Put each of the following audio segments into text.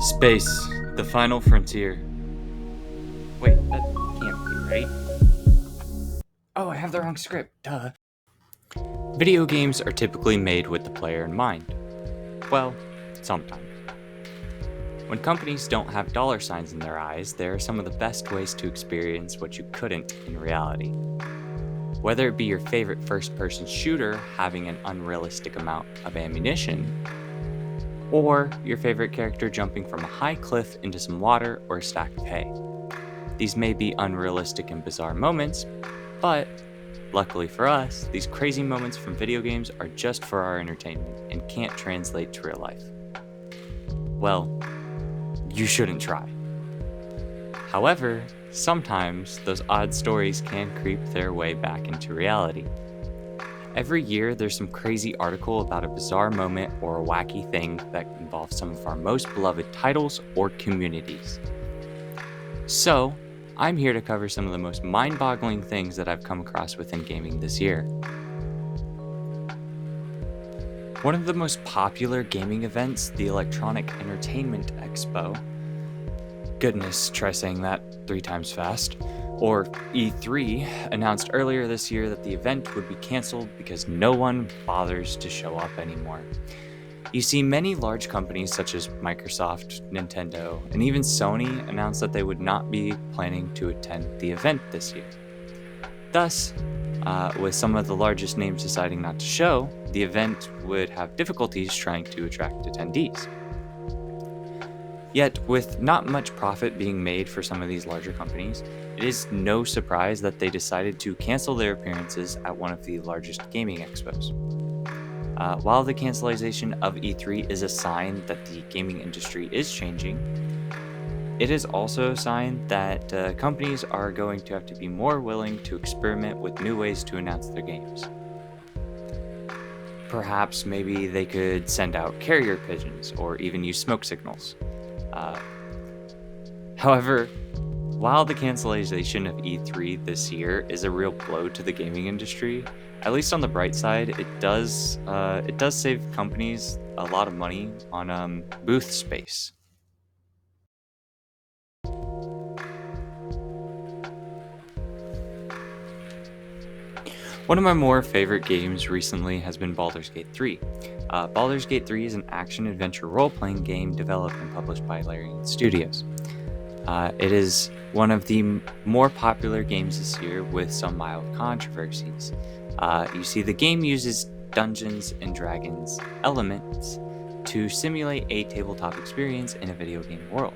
Space, the final frontier. Wait, that can't be right. Oh, I have the wrong script, duh. Video games are typically made with the player in mind. Well, sometimes. When companies don't have dollar signs in their eyes, they are some of the best ways to experience what you couldn't in reality. Whether it be your favorite first-person shooter having an unrealistic amount of ammunition, or your favorite character jumping from a high cliff into some water or a stack of hay. These may be unrealistic and bizarre moments, but luckily for us, these crazy moments from video games are just for our entertainment and can't translate to real life. Well, you shouldn't try. However, sometimes those odd stories can creep their way back into reality. Every year, there's some crazy article about a bizarre moment or a wacky thing that involves some of our most beloved titles or communities. So, I'm here to cover some of the most mind-boggling things that I've come across within gaming this year. One of the most popular gaming events, the Electronic Entertainment Expo, goodness, try saying that 3 times fast, or E3, announced earlier this year that the event would be cancelled because no one bothers to show up anymore. You see, many large companies such as Microsoft, Nintendo, and even Sony announced that they would not be planning to attend the event this year. Thus, with some of the largest names deciding not to show, the event would have difficulties trying to attract attendees. Yet, with not much profit being made for some of these larger companies, it is no surprise that they decided to cancel their appearances at one of the largest gaming expos. While the cancellation of E3 is a sign that the gaming industry is changing, it is also a sign that companies are going to have to be more willing to experiment with new ways to announce their games. Perhaps maybe they could send out carrier pigeons or even use smoke signals. However, while the cancellation of E3 this year is a real blow to the gaming industry, at least on the bright side, it does save companies a lot of money on booth space. One of my more favorite games recently has been Baldur's Gate 3. Baldur's Gate 3 is an action-adventure role-playing game developed and published by Larian Studios. It is one of the more popular games this year with some mild controversies. You see, the game uses Dungeons and Dragons elements to simulate a tabletop experience in a video game world.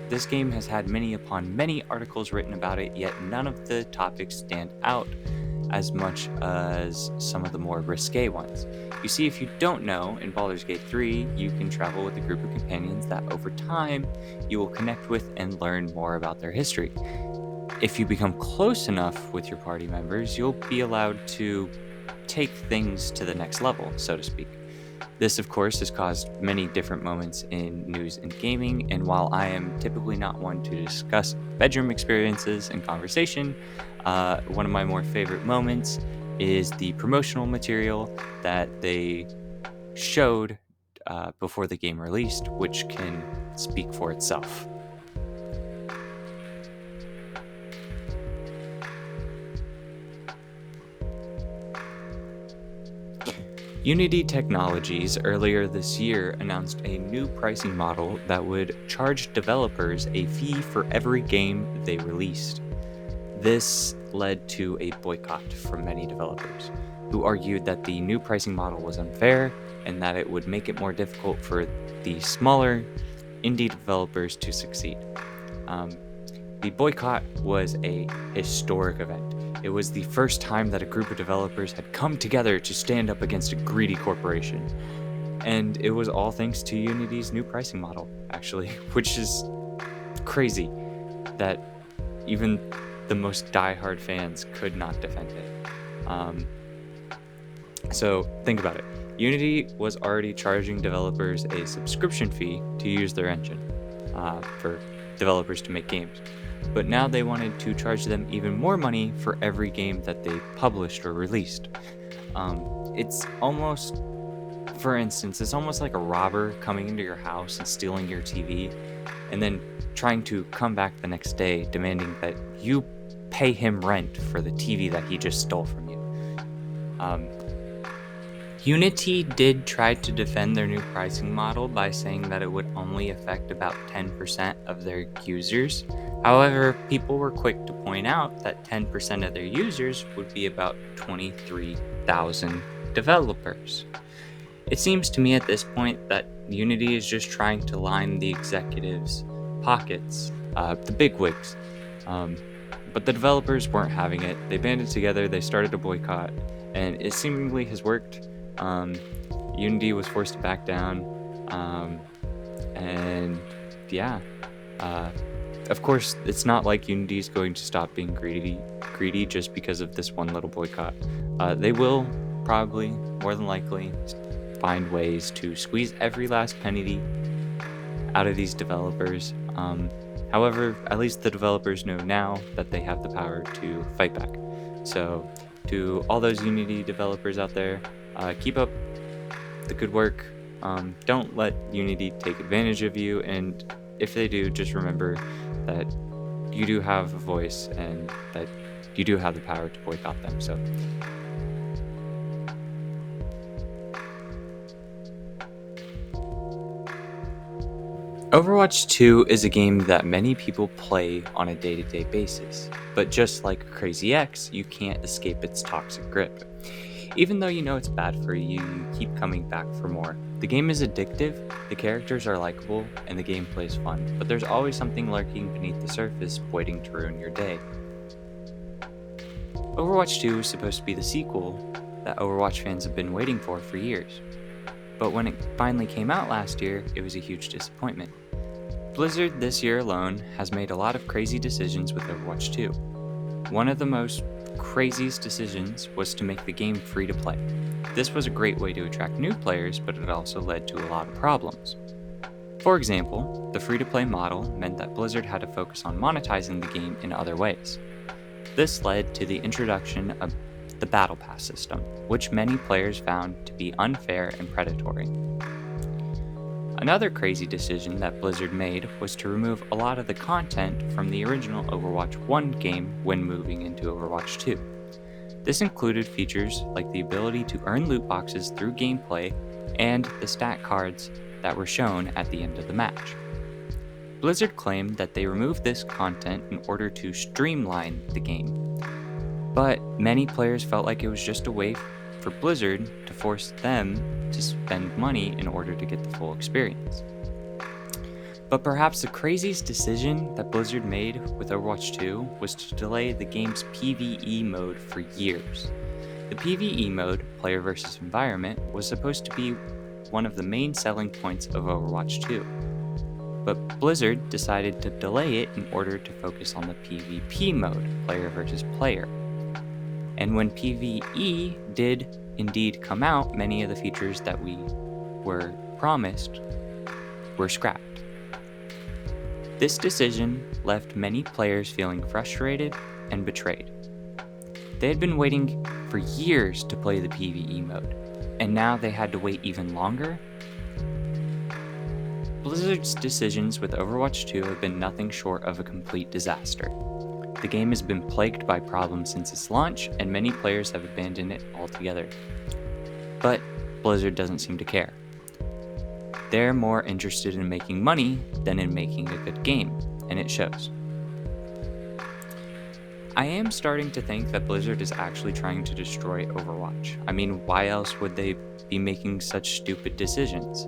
This game has had many upon many articles written about it, yet none of the topics stand out as much as some of the more risque ones. You see, if you don't know, in Baldur's Gate 3, you can travel with a group of companions that over time you will connect with and learn more about their history. If you become close enough with your party members, you'll be allowed to take things to the next level, so to speak. This, of course, has caused many different moments in news and gaming, and while I am typically not one to discuss bedroom experiences and conversation, one of my more favorite moments is the promotional material that they showed before the game released, which can speak for itself. Unity Technologies earlier this year announced a new pricing model that would charge developers a fee for every game they released. This led to a boycott from many developers, who argued that the new pricing model was unfair and that it would make it more difficult for the smaller indie developers to succeed. The boycott was a historic event. It was the first time that a group of developers had come together to stand up against a greedy corporation. And it was all thanks to Unity's new pricing model, actually, which is crazy that even the most diehard fans could not defend it. So think about it. Unity was already charging developers a subscription fee to use their engine for developers to make games. But now they wanted to charge them even more money for every game that they published or released. It's almost, For instance, it's almost like a robber coming into your house and stealing your TV, and then trying to come back the next day demanding that you pay him rent for the TV that he just stole from you. Unity did try to defend their new pricing model by saying that it would only affect about 10% of their users. However, people were quick to point out that 10% of their users would be about 23,000 developers. It seems to me at this point that Unity is just trying to line the executives' pockets, the bigwigs. But the developers weren't having it. They banded together, they started a boycott, and it seemingly has worked. Unity was forced to back down, and yeah, of course, it's not like Unity is going to stop being greedy just because of this one little boycott. They will probably, more than likely, find ways to squeeze every last penny out of these developers. However, at least the developers know now that they have the power to fight back. So, to all those Unity developers out there, keep up the good work. Don't let Unity take advantage of you, and if they do, just remember that you do have a voice and that you do have the power to boycott them. So Overwatch 2 is a game that many people play on a day-to-day basis, but just like Crazy X, you can't escape its toxic grip. Even though you know it's bad for you, you keep coming back for more. The game is addictive, the characters are likable, and the gameplay is fun, but there's always something lurking beneath the surface waiting to ruin your day. Overwatch 2 is supposed to be the sequel that Overwatch fans have been waiting for years. But when it finally came out last year, it was a huge disappointment. Blizzard this year alone has made a lot of crazy decisions with Overwatch 2. One of the most craziest decisions was to make the game free to play. This was a great way to attract new players, but it also led to a lot of problems. For example, the free to play model meant that Blizzard had to focus on monetizing the game in other ways. This led to the introduction of the Battle Pass system, which many players found to be unfair and predatory. Another crazy decision that Blizzard made was to remove a lot of the content from the original Overwatch 1 game when moving into Overwatch 2. This included features like the ability to earn loot boxes through gameplay and the stat cards that were shown at the end of the match. Blizzard claimed that they removed this content in order to streamline the game, but many players felt like it was just a way for Blizzard to force them to spend money in order to get the full experience. But perhaps the craziest decision that Blizzard made with Overwatch 2 was to delay the game's PvE mode for years. The PvE mode, Player vs. Environment, was supposed to be one of the main selling points of Overwatch 2. But Blizzard decided to delay it in order to focus on the PvP mode, Player vs. Player. And when PvE did indeed come out, many of the features that we were promised were scrapped. This decision left many players feeling frustrated and betrayed. They had been waiting for years to play the PvE mode, and now they had to wait even longer? Blizzard's decisions with Overwatch 2 have been nothing short of a complete disaster. The game has been plagued by problems since its launch, and many players have abandoned it altogether. But Blizzard doesn't seem to care. They're more interested in making money than in making a good game, and it shows. I am starting to think that Blizzard is actually trying to destroy Overwatch. I mean, why else would they be making such stupid decisions?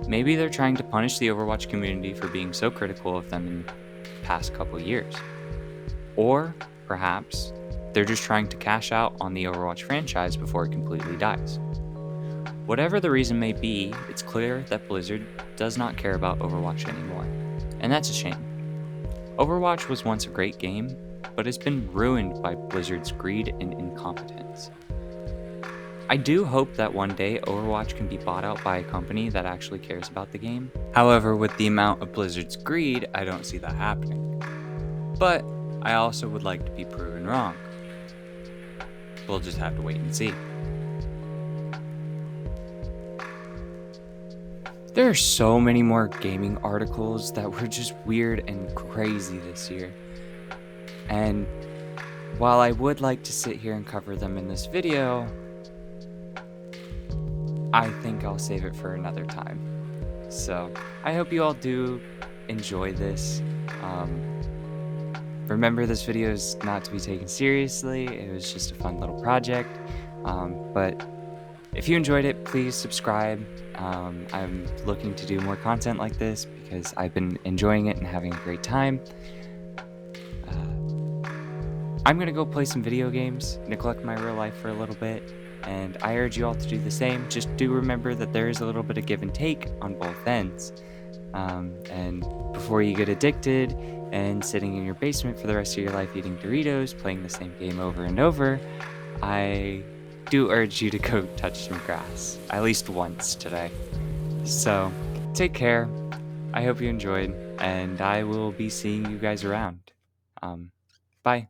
Maybe they're trying to punish the Overwatch community for being so critical of them in the past couple years. Or perhaps they're just trying to cash out on the Overwatch franchise before it completely dies. Whatever the reason may be, it's clear that Blizzard does not care about Overwatch anymore, and that's a shame. Overwatch was once a great game, but it's been ruined by Blizzard's greed and incompetence. I do hope that one day Overwatch can be bought out by a company that actually cares about the game. However, with the amount of Blizzard's greed, I don't see that happening. But I also would like to be proven wrong. We'll just have to wait and see. There are so many more gaming articles that were just weird and crazy this year. And while I would like to sit here and cover them in this video, I think I'll save it for another time. So I hope you all do enjoy this. Remember, this video is not to be taken seriously. It was just a fun little project. But if you enjoyed it, please subscribe. I'm looking to do more content like this because I've been enjoying it and having a great time. I'm going to go play some video games, neglect my real life for a little bit, and I urge you all to do the same. Just do remember that there is a little bit of give and take on both ends. And before you get addicted and sitting in your basement for the rest of your life eating Doritos, playing the same game over and over, I do urge you to go touch some grass, at least once today. So, take care. I hope you enjoyed, and I will be seeing you guys around. Bye.